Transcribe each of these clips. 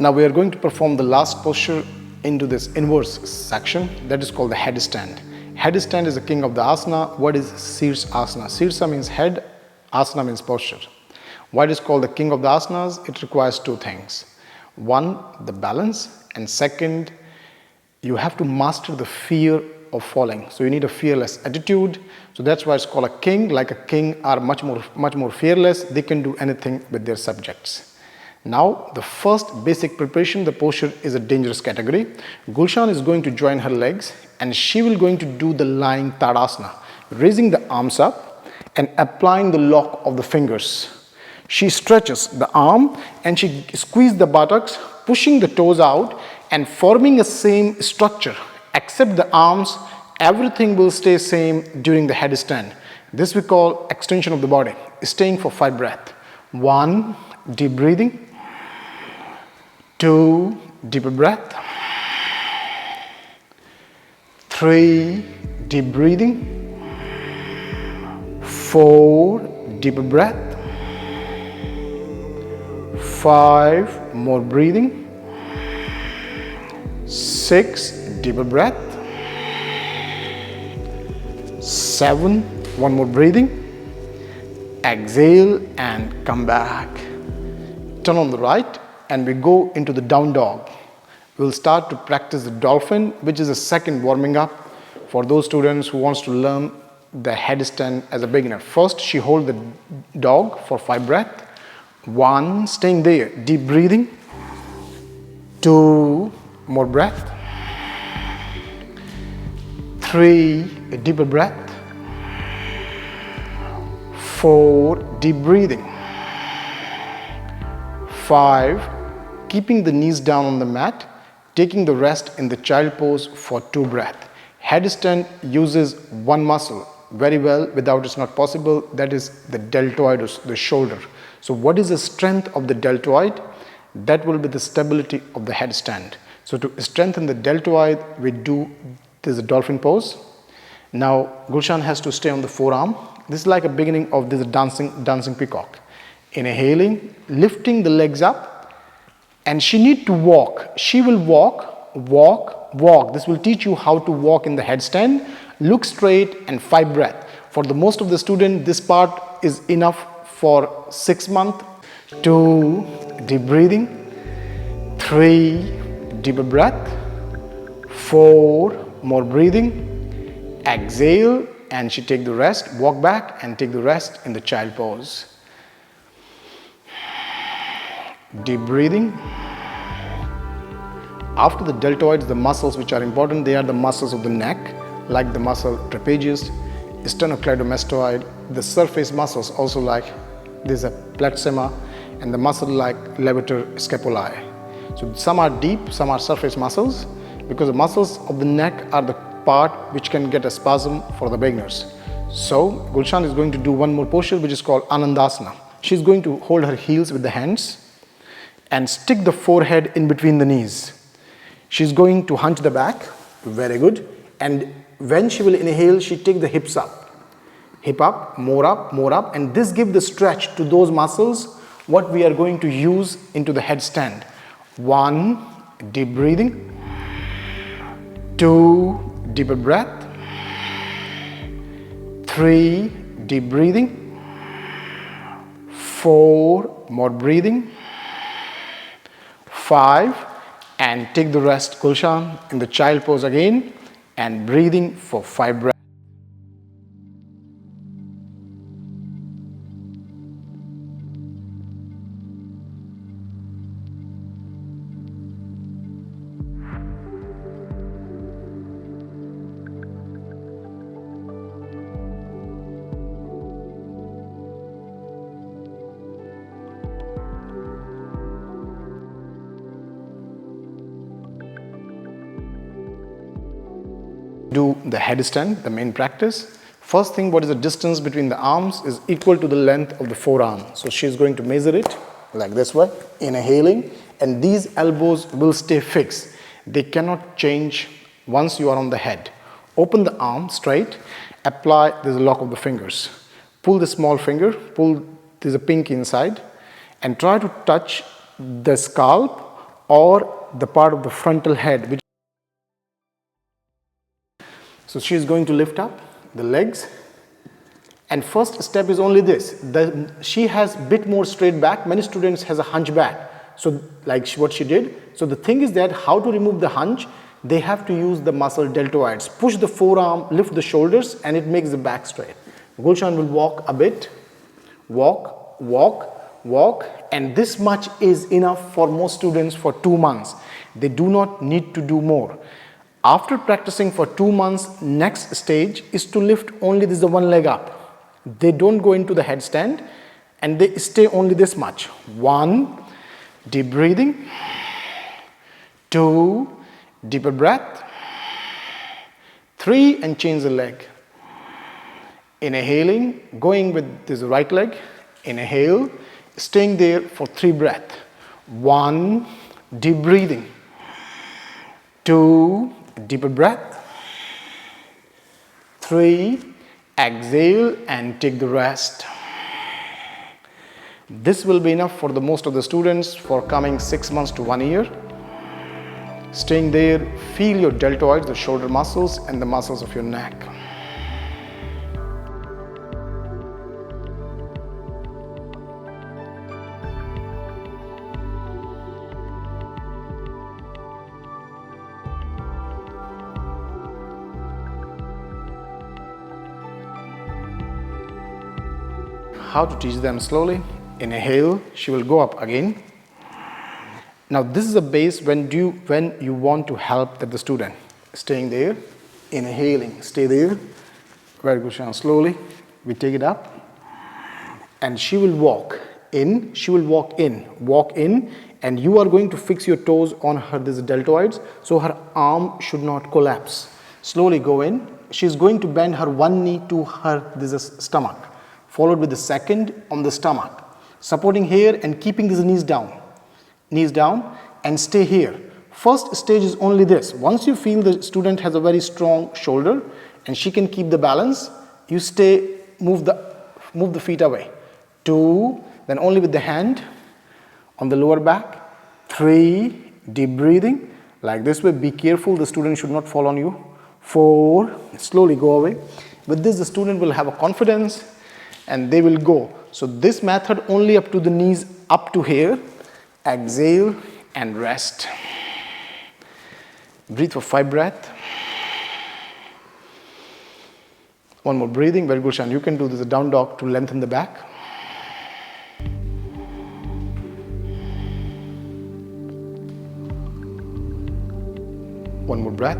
Now we are going to perform the last posture into this inverse section, that is called the headstand. Headstand is the king of the asana. What is Sirsasana? Sirsa means head, asana means posture. Why it is called the king of the asanas? It requires two things. One, the balance, and second, you have to master the fear of falling. So you need a fearless attitude. So that's why it's called a king. Like a king are much more fearless. They can do anything with their subjects. Now the first basic preparation, the posture, is a dangerous category. Gulshan is going to join her legs and she will going to do the lying Tadasana, raising the arms up and applying the lock of the fingers. She stretches the arm and she squeezes the buttocks, pushing the toes out and forming a same structure. Except the arms, everything will stay same during the headstand. This we call extension of the body. Staying for 5 breaths. 1, deep breathing. 2, deeper breath. 3, deep breathing. 4, deeper breath. 5, more breathing. 6, deeper breath. 7, one more breathing. Exhale and come back. Turn on the right and we go into the down dog. We'll start to practice the dolphin, which is a second warming up for those students who wants to learn the headstand as a beginner. First, she hold the dog for 5 breaths. 1, staying there, deep breathing. 2, more breath. 3, a deeper breath. 4, deep breathing. 5, keeping the knees down on the mat, taking the rest in the child pose for 2 breaths. Headstand uses one muscle very well, without it's not possible, that is the deltoid, or the shoulder. So what is the strength of the deltoid? That will be the stability of the headstand. So to strengthen the deltoid, we do this dolphin pose. Now Gulshan has to stay on the forearm. This is like a beginning of this dancing peacock. Inhaling, lifting the legs up, and she need to walk. She will walk, walk, walk. This will teach you how to walk in the headstand. Look straight and 5 breaths. For the most of the student, this part is enough for 6 months. 2, deep breathing. 3, deeper breath. 4, more breathing. Exhale and she take the rest. Walk back and take the rest in the child pose. Deep breathing. After the deltoids, the muscles which are important, they are the muscles of the neck, like the muscle trapezius, sternocleidomastoid, the surface muscles also like this is a platysma, and the muscle like levator scapulae. So some are deep, some are surface muscles, because the muscles of the neck are the part which can get a spasm for the beginners. So Gulshan is going to do one more posture which is called Anandasana. She is going to hold her heels with the hands and stick the forehead in between the knees. She is going to hunch the back, very good, and when she will inhale, she take the hips up. Hip up, more up, and this gives the stretch to those muscles what we are going to use into the headstand. 1, deep breathing. 2, deeper breath. 3, deep breathing. 4, more breathing. 5, and take the rest, Gulshan, in the child pose again, and breathing for 5 breaths. Do the headstand, the main practice. First thing, what is the distance between the arms is equal to the length of the forearm. So she is going to measure it like this way, inhaling, and these elbows will stay fixed. They cannot change once you are on the head. Open the arm straight, apply this lock of the fingers. Pull the small finger, pull this pinky inside, and try to touch the scalp or the part of the frontal head, which so she is going to lift up the legs, and first step is only this. She has bit more straight back. Many students has a hunchback, so like what she did. So the thing is that how to remove the hunch, they have to use the muscle deltoids. Push the forearm, lift the shoulders, and it makes the back straight. Gulshan will walk a bit, walk, walk, walk, and this much is enough for most students for 2 months. They do not need to do more. After practicing for 2 months, next stage is to lift only this one leg up. They don't go into the headstand and they stay only this much. 1, deep breathing. 2, deeper breath. 3, and change the leg. Inhaling, going with this right leg. Inhale, staying there for 3 breaths. 1, deep breathing. 2, deeper breath. 3, exhale and take the rest. This will be enough for the most of the students for coming 6 months to 1 year. Staying there, feel your deltoids, the shoulder muscles and the muscles of your neck. How to teach them slowly. Inhale, she will go up again. Now this is a base when you want to help the student. Staying there, inhaling, stay there. Very good, Shan. Slowly, we take it up. And she will walk in, walk in, and you are going to fix your toes on her these deltoids, so her arm should not collapse. Slowly go in. She is going to bend her one knee to her this stomach, followed with the second on the stomach, supporting here and keeping these knees down and stay here. First stage is only this. Once you feel the student has a very strong shoulder and she can keep the balance, you stay, move the feet away. 2, then only with the hand on the lower back. 3, deep breathing, like this way. Be careful, the student should not fall on you. 4, slowly go away. With this, the student will have a confidence and they will go. So this method only up to the knees, up to here. Exhale and rest. Breathe for 5 breaths. One more breathing. Very good, Shan. You can do this down dog to lengthen the back. One more breath.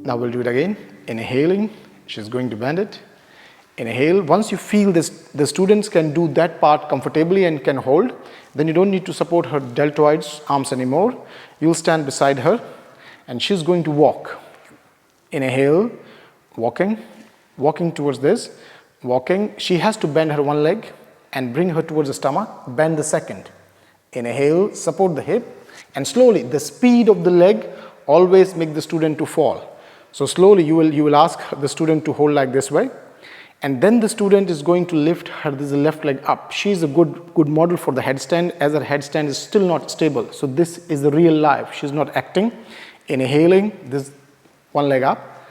Now we'll do it again. Inhaling, she's going to bend it. Inhale. Once you feel this, the students can do that part comfortably and can hold, then you don't need to support her deltoids, arms anymore. You'll stand beside her and she's going to walk. Inhale, walking towards this, walking. She has to bend her one leg and bring her towards the stomach, bend the second. Inhale, support the hip, and slowly, the speed of the leg always make the student to fall. So slowly you will ask the student to hold like this way, and then the student is going to lift her this left leg up. She is a good model for the headstand, as her headstand is still not stable. So this is the real life. She's not acting. Inhaling, this one leg up,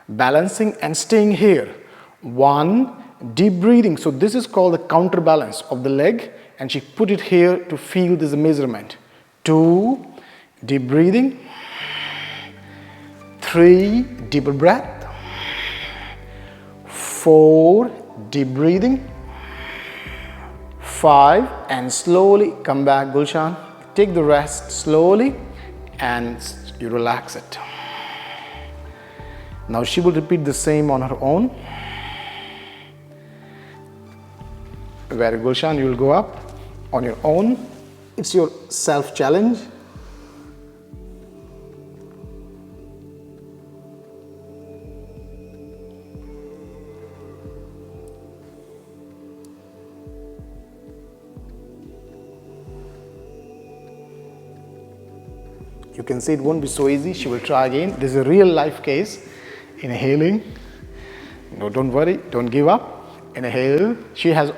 balancing and staying here. 1, deep breathing. So this is called the counterbalance of the leg, and she put it here to feel this measurement. 2, deep breathing. 3, deeper breath. 4, deep breathing. 5, and slowly come back, Gulshan. Take the rest slowly and you relax it. Now she will repeat the same on her own. Where Gulshan, you will go up on your own. It's your self-challenge. You can see it won't be so easy. She will try again. This is a real life case. Inhaling. No, don't worry. Don't give up. Inhale. She has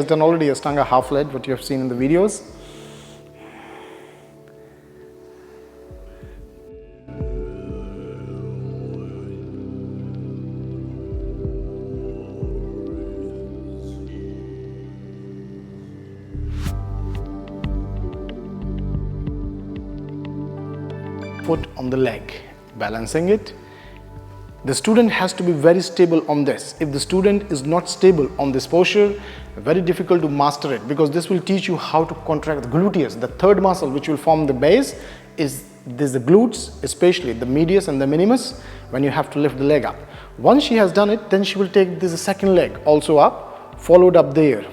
done already Ashtanga half lead, what you have seen in the videos. Foot on the leg, balancing it. The student has to be very stable on this. If the student is not stable on this posture, very difficult to master it, because this will teach you how to contract the gluteus. The third muscle which will form the base is the glutes, especially the medius and the minimus, when you have to lift the leg up. Once she has done it, then she will take this second leg also up, followed up there.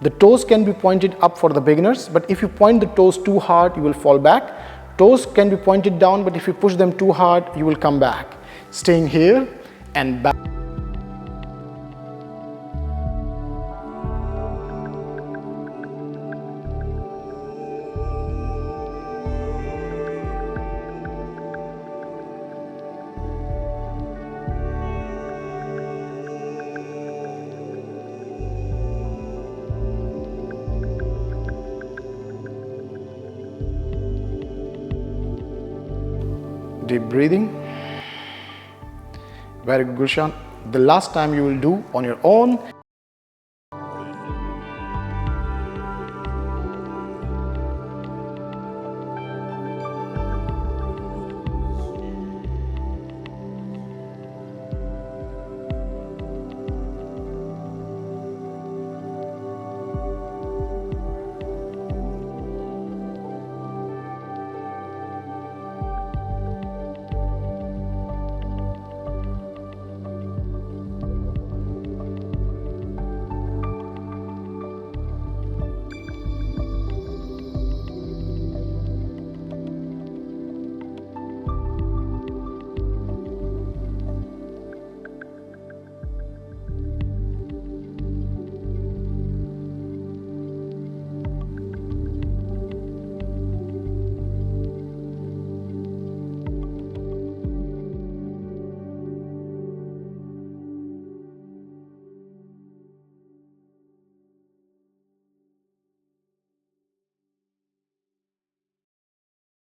The toes can be pointed up for the beginners, but if you point the toes too hard, you will fall back. Toes can be pointed down, but if you push them too hard, you will come back. Staying here and back. Deep breathing. Very good, Gulshan. The last time you will do on your own.